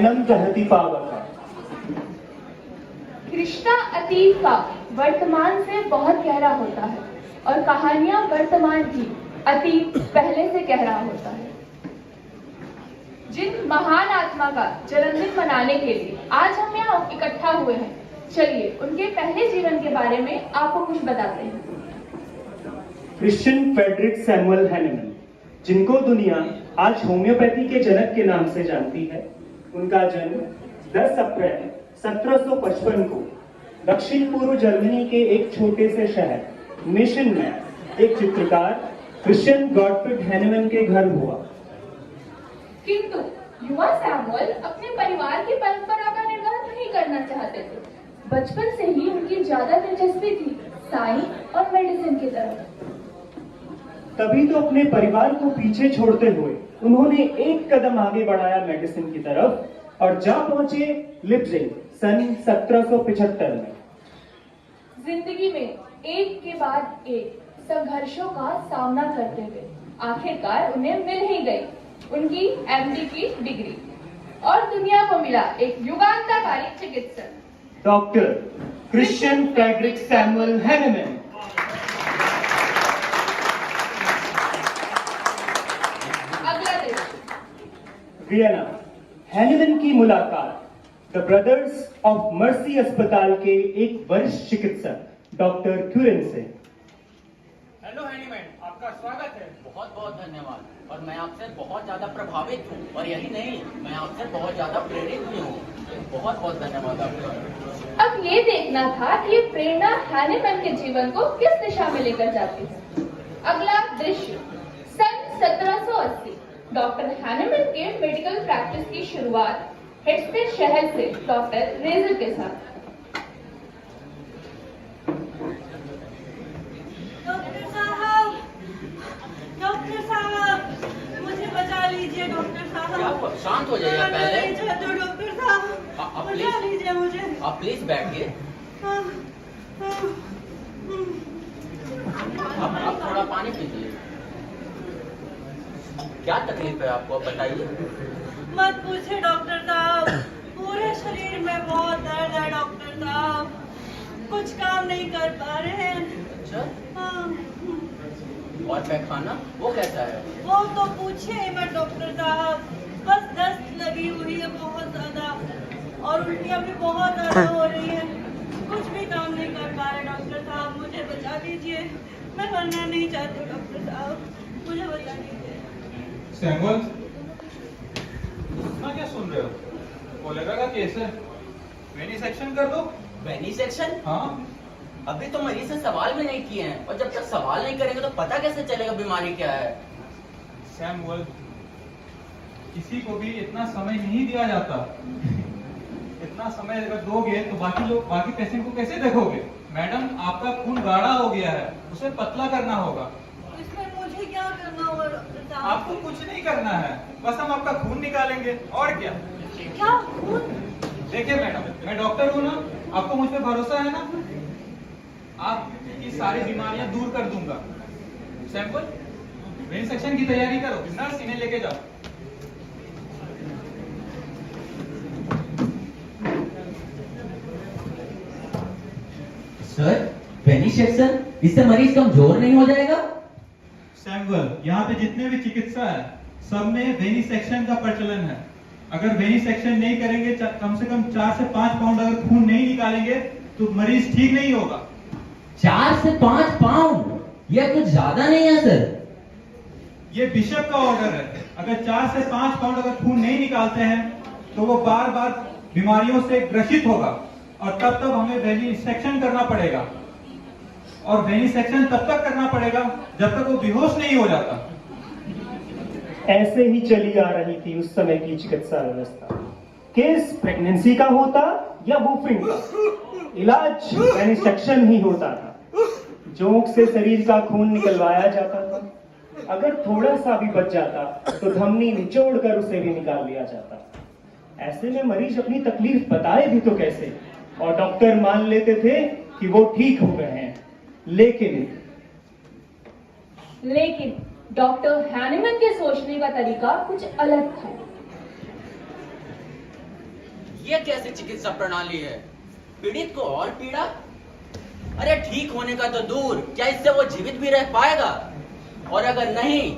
कहती पावका। रिश्ता अतीत का वर्तमान से बहुत गहरा होता है और कहानियां वर्तमान की अतीत पहले से गहरा होता है। जिन महान आत्मा का जन्मदिन मनाने के लिए आज हम यहाँ इकट्ठा हुए हैं, चलिए उनके पहले जीवन के बारे में आपको कुछ बताते हैं। क्रिश्चियन फ्रेडरिक सैमुअल हैनेमन, जिनको दुनिया आज होम्योपैथी के जनक के नाम से जानती है, उनका जन्म 10 अप्रैल 1755 को दक्षिण पूर्व जर्मनी के एक छोटे से शहर मिशन में एक चित्रकार क्रिश्चियन गॉटफ्रीड हैनेमन के घर हुआ। किंतु युवा सैमुअल अपने परिवार की परंपरा का निर्वाह नहीं करना चाहते थे। बचपन से ही उनकी ज्यादा दिलचस्पी थी साइंस और मेडिसिन की तरफ। तभी तो अपने परिवार को पीछे छोड़ते हुए उन्होंने एक कदम आगे बढ़ाया मेडिसिन की तरफ और जा पहुंचे लिप्जिग सन 1775 में। जिंदगी में एक के बाद एक संघर्षों का सामना करते हुए आखिरकार उन्हें मिल ही गई उनकी एमडी की डिग्री और दुनिया को मिला एक युगांतकारी चिकित्सक doctor Christian Friedrich Samuel Hahnemann. अगला देश वियना। हैनेमन की मुलाकात द ब्रदर्स ऑफ मर्सी अस्पताल के एक वरिष्ठ चिकित्सक डॉक्टर क्यूरेन से। हेलो हैनीमैन, आपका स्वागत है। बहुत बहुत धन्यवाद। और मैं आपसे बहुत ज्यादा प्रभावित हूँ और यही नहीं, मैं आपसे बहुत ज्यादा प्रेरित भी हूँ। बहुत बहुत धन्यवाद आपका। अब ये देखना था कि ये प्रेरणा हैनेमन के जीवन को किस दिशा में लेकर जाती है। अगला दृश्य सन 1780। डॉक्टर हैनेमन के मेडिकल प्रैक्टिस की शुरुआत हेडस्टेड शहर से डॉक्टर रेजर के साथ। डॉक्टर साहब, मुझे बचा लीजिए। डॉक्टर साहब, क्या हुआ? शांत हो जाइए पहले। तो डॉक्टर साहब, आप बचा प्लीज लीजिए मुझे। आप प्लीज बैठिए। आप थोड़ा पानी पीजिए। क्या तकलीफ है आपको, आप बताइए। मत पूछे डॉक्टर साहब, पूरे शरीर में बहुत दर्द है डॉक्टर साहब। कुछ काम नहीं कर पा रहे हैं। अच्छा, हाँ, और पैखाना वो कैसा है? वो तो पूछे ही मत डॉक्टर साहब। बस दस्त लगी हुई है बहुत ज्यादा और उल्टियाँ भी बहुत ज्यादा हो रही है। कुछ भी काम नहीं कर पा रहे डॉक्टर साहब, मुझे बचा लीजिए। मैं मरना नहीं चाहती डॉक्टर साहब, मुझे बचा लीजिए। सैमुअल, इतना क्या सुन रहे हो? कोलेरा का केस है, वेनिसेक्शन कर दो। वेनिसेक्शन? हाँ, अभी तो मरीज से सवाल भी नहीं किए हैं और जब तक सवाल नहीं करेंगे तो पता कैसे चलेगा बीमारी क्या है? सैमुअल, किसी को भी इतना समय नहीं दिया जाता। इतना समय अगर दोगे तो बाकी पेशेंट को कैसे देखोगे? मैडम, आपका खून गाढ़ा हो गया है, उसे पतला करना होगा। इसमें मुझे क्या करना होगा डॉक्टर साहब? आपको कुछ नहीं करना है, बस हम आपका खून निकालेंगे और क्या। क्या खून? देखिए मैडम, मैं डॉक्टर हूँ ना, आपको मुझ पे भरोसा है ना? आपकी सारी बीमारियां दूर कर दूंगा। सैंपल, वेनिसेक्शन की तैयारी करो, नर्स इन्हें लेके जाओ। सर, वेनिसेक्शन, इससे मरीज कमजोर नहीं हो जाएगा? सैमुअल, यहाँ पे जितने भी चिकित्सा है सब में वेनिसेक्शन का प्रचलन है। अगर वेनिसेक्शन नहीं करेंगे, कम से कम 4 से 5 पाउंड अगर खून नहीं निकालेंगे तो मरीज ठीक नहीं होगा। 4 से 5 पाउंड? यह कुछ ज्यादा नहीं है सर। ये बिशप का ऑर्डर है। अगर 4 से 5 पाउंड अगर खून नहीं निकालते हैं तो वो बार बार बीमारियों से ग्रसित होगा और तब तक हमें वेनिसेक्शन करना पड़ेगा। और वेनिसेक्शन तब तक करना पड़ेगा जब तक वो बेहोश नहीं हो जाता। ऐसे ही चली आ रही थी उस समय की चिकित्सा व्यवस्था। केस प्रेगनेंसी का होता या वूफिंग का, इलाज वेनिसेक्शन ही होता था। जोंक से शरीर का खून निकलवाया जाता था। अगर थोड़ा सा भी बच जाता तो धमनी निचोड़ कर उसे भी निकाल लिया जाता। ऐसे में मरीज अपनी तकलीफ बताए भी तो कैसे, और डॉक्टर मान लेते थे कि वो ठीक हो गए हैं। लेकिन डॉक्टर हैनेमन के सोचने का तरीका कुछ अलग था। ये कैसी चिकित्सा प्रणाली है? पीड़ित को और पीड़ा? अरे ठीक होने का तो दूर, क्या इससे वो जीवित भी रह पाएगा? और अगर नहीं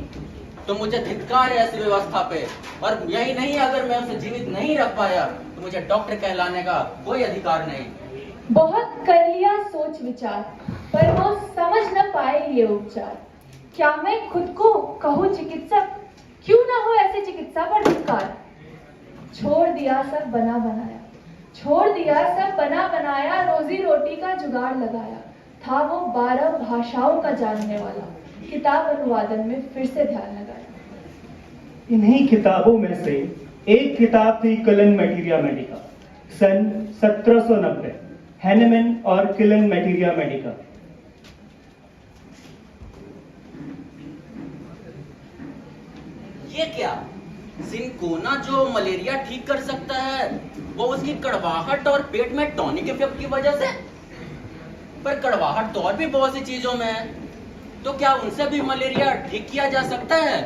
तो मुझे धिक्कार है ऐसी व्यवस्था पे। और यही नहीं, अगर मैं उसे जीवित नहीं रख पाया तो मुझे डॉक्टर कहलाने का कोई अधिकार नहीं। बहुत कर लिया सोच विचार, पर वो समझ न पाए ये उपचार। क्या मैं खुद को कहूँ चिकित्सक? क्यों ना हो ऐसी चिकित्सा पर धिक्कार। छोड़ दिया सब बना बनाया, छोड़ दिया सब बना बनाया, रोजी रोटी का जुगाड़ लगाया। था वो 12 भाषाओं का जानने वाला, किताब अनुवादन में फिर से ध्यान लगाया। इन्हीं किताबों में से एक किताब थी किलन मैटेरिया मेडिका, सन 1790, हैनेमैन और किलन मैटेरिया मेडिका। ये क्या? सिनकोना जो मलेरिया ठीक कर सकता है, वो उसकी कड़वाहट और पेट में टॉनिक इफेक्ट की वजह से? पर कड़वाहट तो और भी बहुत सी चीजों में है, तो क्या उनसे भी मलेरिया ठीक किया जा सकता है?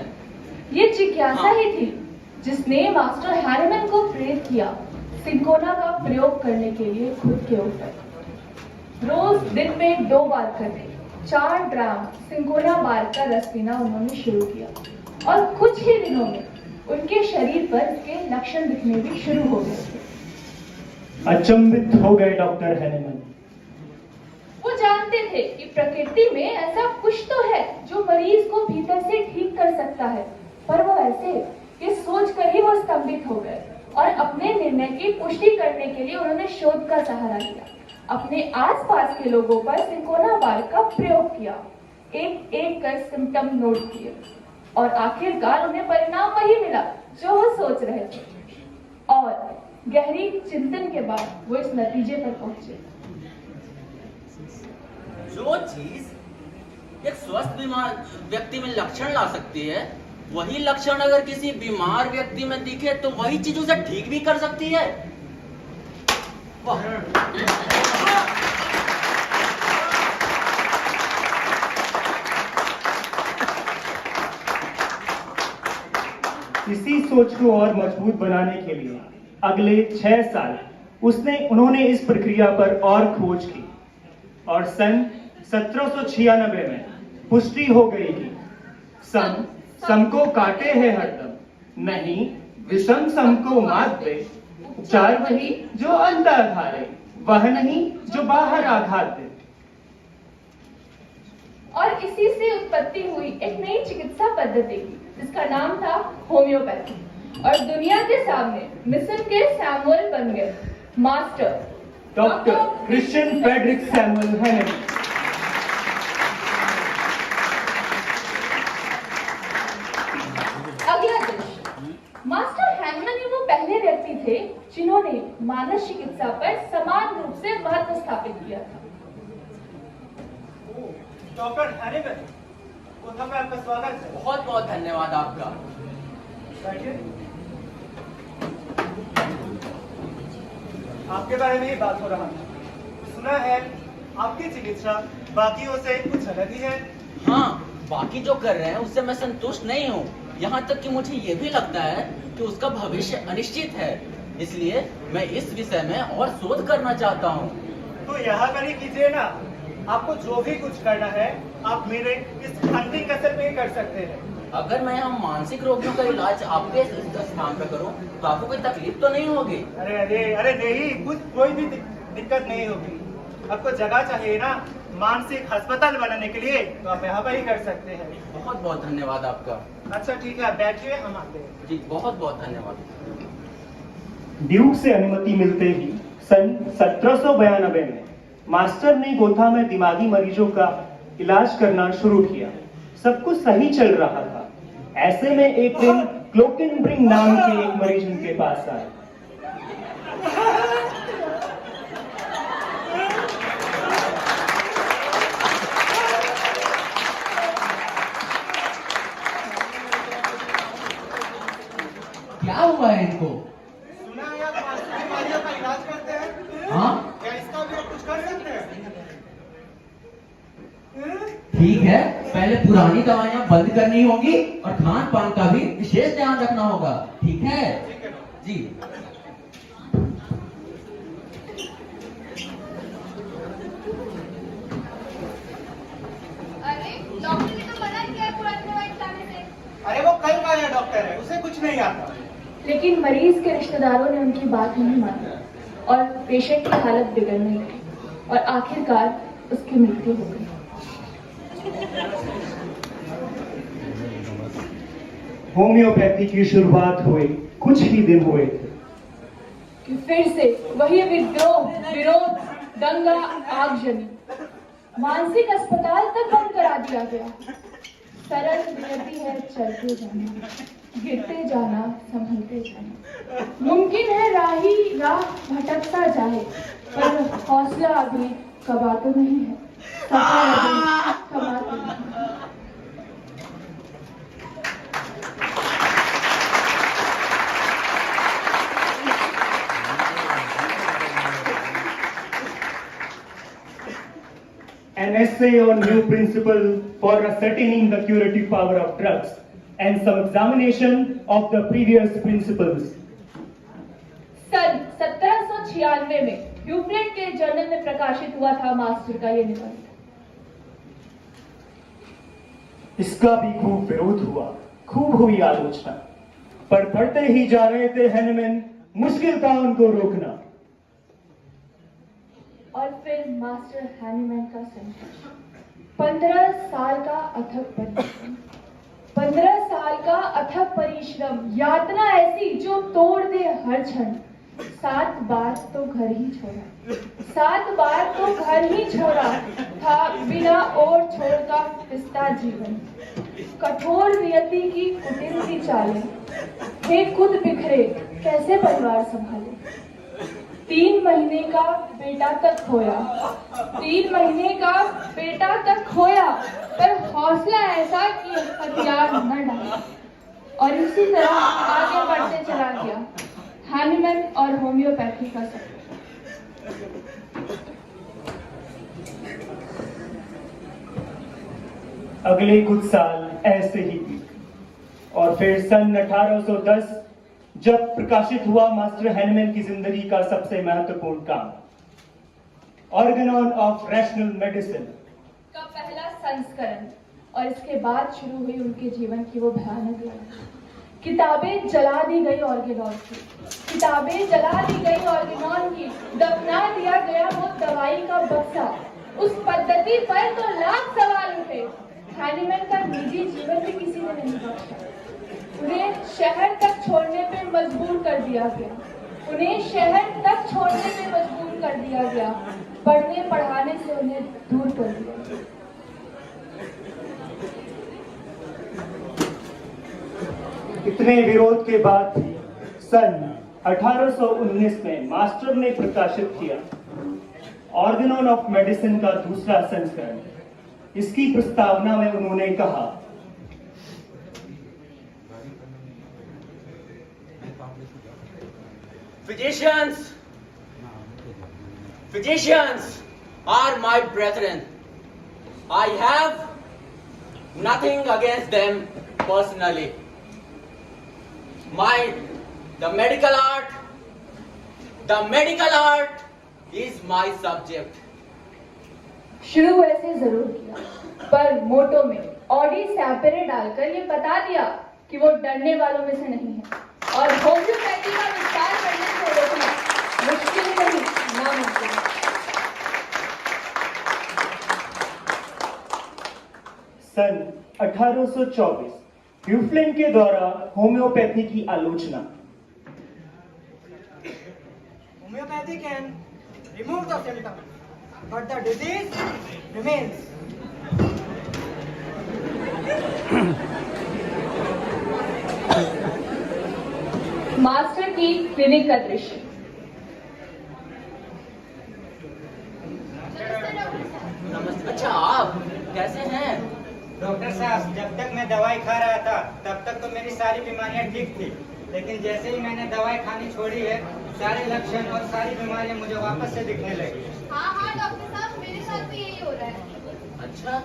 ये जिज्ञासा ही थी जिसने मास्टर हैनेमैन को प्रेरित किया सिनकोना का प्रयोग करने के लिए खुद के ऊपर। रोज दिन में 2 बार करके 4 ड्राम सिनकोना बार का रस पीना उन्होंने शुरू किया, और कुछ ही दिनों में उनके शरीर पर इसके लक्षण दिखने भी शुरू हो गए थे। अचंभित हो गए डॉक्टर हैनेमैन। वो जानते थे कि प्रकृति में ऐसा कुछ तो है जो मरीज को भीतर से ठीक कर सकता है, पर वो ऐसे ये सोचकर ही वो स्तंभित हो गए, और अपने निर्णय की पुष्टि करने के लिए उन्होंने शोध का सहारा लिया। अपने आसपास के लोगों पर सिनकोना बार का प्रयोग किया, एक एक कर सिम्टम नोट किए, और आखिरकार उन्हें परिणाम वही मिला जो वो सोच रहे थे। और गहरी चिंतन के बाद वो इस नतीजे पर पहुंचे। जो चीज एक स्वस्थ बीमार व्यक्ति में लक्षण ला सकती है, वही लक्षण अगर किसी बीमार व्यक्ति में दिखे तो वही चीज उसे ठीक भी कर सकती है। वाह! इसी सोच को और मजबूत बनाने के लिए अगले 6 साल उन्होंने इस प्रक्रिया पर और खोज की, और सन 1796 में पुष्टि हो गई कि सम को काटे है हरदम, नहीं विषम सम को मात दे। उपचार वही जो अंदर आधारे, वह नहीं जो बाहर आघात दे। और इसी से उत्पत्ति हुई एक नई चिकित्सा पद्धति जिसका नाम था होम्योपैथी, और दुनिया के सामने मिस्र के सैमुअल बन गए master doctor Christian Friedrich Samuel Hahnemann. अगला दृश्य। मास्टर हैनेमैन ही वो पहले व्यक्ति थे जिन्होंने मानस चिकित्सा पर समान रूप से महत्व स्थापित किया था। डॉक्टर हैनेमैन, कोथा में आपका स्वागत है। बहुत बहुत धन्यवाद आपका। आपके बारे में ही बात हो रहा था। सुना है आपकी चिकित्सा बाकियों से कुछ अलग ही है। हाँ, बाकी जो कर रहे हैं उससे मैं संतुष्ट नहीं हूँ। यहाँ तक कि मुझे ये भी लगता है कि उसका भविष्य अनिश्चित है, इसलिए मैं इस विषय में और शोध करना चाहता हूँ। तो यहाँ पर ही कीजिए ना। आपको जो भी कुछ करना है आप मेरे इस हंटिंग कसर में ही कर सकते हैं। अगर मैं यहाँ मानसिक रोगियों का इलाज आपके इस स्थान पर करूँ तो आपको कोई तकलीफ तो नहीं होगी? अरे अरे अरे नहीं, कोई भी दिक्कत नहीं होगी। आपको जगह चाहिए ना मानसिक अस्पताल बनाने के लिए, तो आप यहाँ पर ही कर सकते हैं। बहुत बहुत धन्यवाद आपका। अच्छा ठीक है, आप बैठिए, हम आते हैं। जी बहुत बहुत धन्यवाद। ड्यूक से अनुमति मिलते ही सन 1792 में मास्टर ने गोथा में दिमागी मरीजों का इलाज करना शुरू किया। सब कुछ सही चल रहा था। ऐसे में एक दिन क्लोकिनब्रिंग नाम के एक मरीज उनके पास आए। क्या हुआ है इनको? सुना है आप मानसिक बीमारियों का इलाज करते हैं? हाँ क्या इसका भी आप कुछ कर सकते हैं? ठीक है, पहले पुरानी दवाइयाँ बंद करनी होगी और खान पान का भी विशेष ध्यान रखना होगा। ठीक है जी। नहीं आता। लेकिन मरीज के रिश्तेदारों ने उनकी बात नहीं मानी और पेशेंट की हालत बिगड़ने लगी और आखिरकार उसकी मृत्यु हो गई। होम्योपैथी की शुरुआत हुए कुछ ही दिन हुए थे कि फिर से वही विद्रोह, विरोध, दंगा, आगजनी, मानसिक अस्पताल तक बंद करा दिया गया। सरल नियति है चलते जाना, गिरते जाना, संभलते जाना। मुमकिन है राह भटकता जाए, पर हौसला अभी कबा तो नहीं है, सफर अभी कबा तो नहीं। An essay on new principle for ascertaining the curative power of drugs and some examination of the previous principles. सन 1796 में ह्यूफ्लेट के जर्नल में प्रकाशित हुआ था मास्टर का यह निबंध। इसका भी खूब विरोध हुआ, खूब हुई आलोचना, पर बढ़ते ही जा रहे थे हैनेमैन, मुश्किल था उनको रोकना। और फिर मास्टर हैनीमैन का संघर्ष, 15 साल का अथक परिश्रम, 15 साल का अथक परिश्रम, यातना ऐसी जो तोड़ दे हर क्षण। 7 बार तो घर ही छोड़ा, 7 बार तो घर ही छोड़ा था बिना और छोड़ का पिस्ता जीवन। कठोर नियति की कुटिल सी चालें, थे खुद बिखरे कैसे परिवार संभाले। 3 महीने का बेटा तक खोया, 3 महीने का बेटा तक खोया, पर हौसला ऐसा कि हथियार न डाला और इसी तरह आगे बढ़ते चला गया हैनीमैन और होम्योपैथी का सफर। अगले कुछ साल ऐसे ही बीते और फिर सन 1810 जब प्रकाशित हुआ मास्टर हैनीमैन की जिंदगी का सबसे महत्वपूर्ण काम, ऑर्गेनॉन ऑफ रैशनल मेडिसिन का पहला संस्करण, और इसके बाद शुरू हुई उनके जीवन की वो भयानक लड़ाई। किताबें जला दी गई ऑर्गेनॉन की, किताबें जला दी गई ऑर्गेनॉन की, दफना दिया गया वो दवाई का बक्सा। उस पद्धति पर तो लाख सवाल उठे। हैनीमैन का निजी जीवन भी किसी ने नहीं बख्शा। उन्हें शहर तक छोड़ने पे मजबूर कर दिया गया, उन्हें शहर तक छोड़ने पे मजबूर कर दिया गया, पढ़ने पढ़ाने से उन्हें दूर कर दिया गया। इतने विरोध के बाद भी सन 1819 में मास्टर ने प्रकाशित किया ऑर्गेनॉन ऑफ मेडिसिन का दूसरा संस्करण। इसकी प्रस्तावना में उन्होंने कहा, Physicians are my brethren. I have nothing against them personally. The medical art is my subject. शुरू ऐसे जरूर किया, पर मोटो में ऑडी सैपेरे डालकर ये बता दिया कि वो डरने वालों में से नहीं है और होम्योपैथी का विस्तार करने से रोकना मुश्किल नहीं, नामुमकिन है। सन 1824 ह्यूफ्लेन के द्वारा होम्योपैथी की आलोचना। Homeopathy can remove the symptom, but the disease remains. Master की क्लिनिक का दृश्य। नमस्ते। अच्छा, आप कैसे हैं? डॉक्टर साहब, जब तक मैं दवाई खा रहा था तब तक तो मेरी सारी बीमारियां ठीक थी, लेकिन जैसे ही मैंने दवाई खानी छोड़ी है, सारे लक्षण और सारी बीमारियां मुझे वापस से दिखने लगी। हाँ डॉक्टर साहब, मेरे साथ भी यही हो रहा है। अच्छा,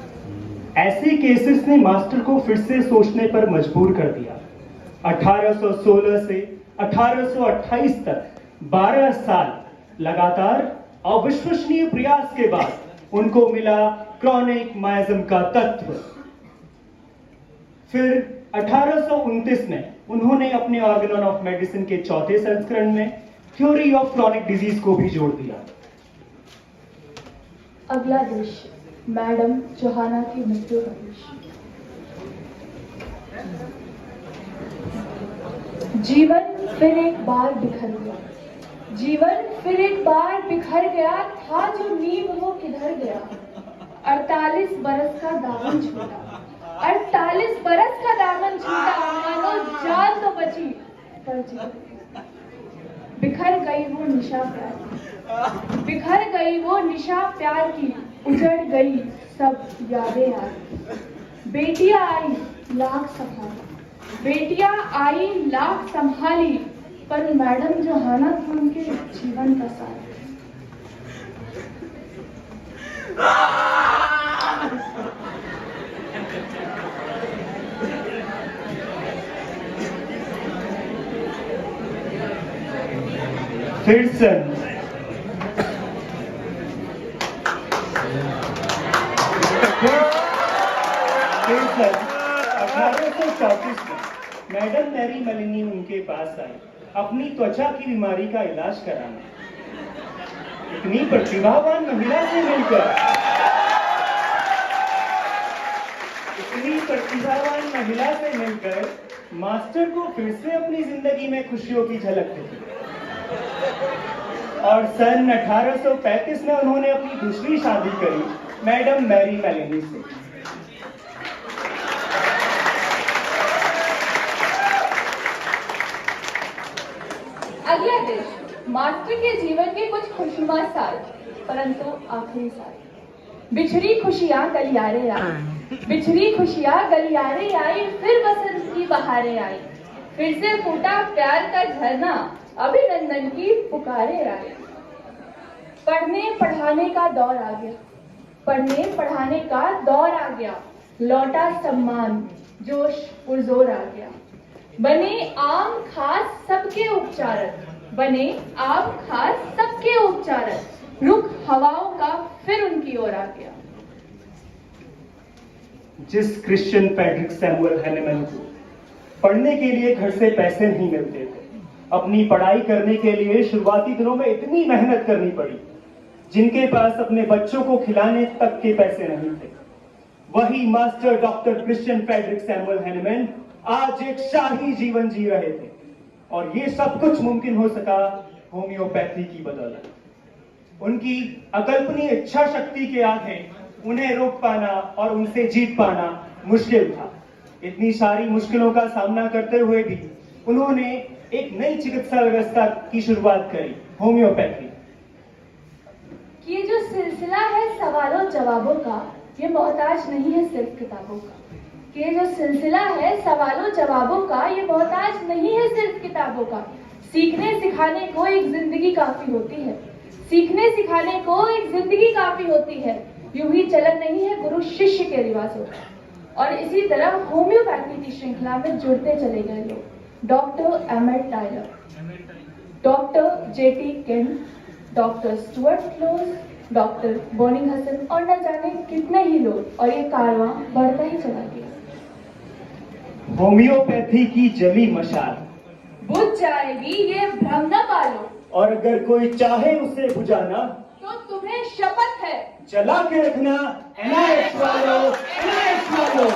ऐसे केसेस ने मास्टर को फिर से सोचने पर मजबूर कर दिया। 1816 से 1828 तक 12 साल लगातार अविश्वसनीय प्रयास के बाद उनको मिला क्रॉनिक मायज्म का तत्व। फिर 1829 में उन्होंने अपने ऑर्गेनन ऑफ मेडिसिन के चौथे संस्करण में थ्योरी ऑफ क्रॉनिक डिजीज को भी जोड़ दिया। अगला दृश्य, मैडम जोहाना की मृत्यु का दृश्य। जीवन फिर एक बार बिखर गया, जीवन फिर एक बार बिखर गया, था जो नींव वो किधर गया। 48 बरस का दामन छूटा, 48 बरस का दामन छूटा, मानो जान तो बची पर जीवन। बिखर गई वो निशा प्यार की, बिखर गई वो निशा प्यार की, उजड़ गई सब यादें यार। बेटियां आई लाख संभाली, बेटियां आई लाख संभाली, पर मैडम जोहाना थी उनके जीवन का सार। फिर सन 1834 में मैडम मैरी मेलिनी उनके पास आई अपनी त्वचा की बीमारी का इलाज कराना। इतनी प्रतिभावान महिला से मिलकर, इतनी प्रतिभावान महिला से मिलकर मास्टर को फिर से अपनी जिंदगी में खुशियों की झलक दिखी और सन 1835 में उन्होंने अपनी दूसरी शादी करी मैडम मैरी मेलिनी से। अगला दृश्य, मास्टर के जीवन के कुछ खुशनुमा साल, परंतु आखिरी साल। बिछड़ी खुशियां गलियारे आई, बिछड़ी खुशियां गलियारे आई, फिर बसंत की बहारें आई, फिर से फूटा प्यार का झरना, अभिनंदन की पुकारे आई। पढ़ने पढ़ाने का दौर आ गया, पढ़ने पढ़ाने का दौर आ गया, लौटा सम्मान, जोश पुरजोर आ गया। बने आम खास सबके उपचारक, बने आम खास सबके उपचारक, रुख हवाओं का फिर उनकी ओर आ गया। जिस क्रिश्चियन फ्रेडरिक सैमुअल हैनेमैन को पढ़ने के लिए घर से पैसे नहीं मिलते थे, अपनी पढ़ाई करने के लिए शुरुआती दिनों में इतनी मेहनत करनी पड़ी, जिनके पास अपने बच्चों को खिलाने तक के पैसे नहीं थे, वही master doctor Christian Friedrich Samuel Hahnemann आज एक शाही जीवन जी रहे थे। और ये सब कुछ मुमकिन हो सका होम्योपैथी की बदौलत। उनकी अकल्पनीय इच्छा शक्ति के आगे उन्हें रोक पाना और उनसे जीत पाना मुश्किल था। इतनी सारी मुश्किलों का सामना करते हुए भी उन्होंने एक नई चिकित्सा व्यवस्था की शुरुआत करी, होम्योपैथी। ये जो सिलसिला है सवालों जवाबों का, ये मोहताज नहीं है सिर्फ किताबों का। ये जो सिलसिला है सवालों जवाबों का, ये मोहताज नहीं है सिर्फ किताबों का। सीखने सिखाने को एक जिंदगी काफी होती है, सीखने सिखाने को एक जिंदगी काफी होती है। यूं ही चलन नहीं है गुरु शिष्य के रिवाजों का। और इसी तरह होम्योपैथी की श्रृंखला में जुड़ते चले गए लोग। Doctor Emmett Tyler, doctor JT Kent, doctor Stuart Close, doctor बोनिंग हसन और न जाने कितने ही लोग, और ये कारवां बढ़ता ही चला गया। होम्योपैथी की जली मशाल बुझ जाएगी, ये भ्रम न पालो, और अगर कोई चाहे उसे बुझाना तो तुम्हें शपथ है जला के रखना। NIH वालों, NIH वालों।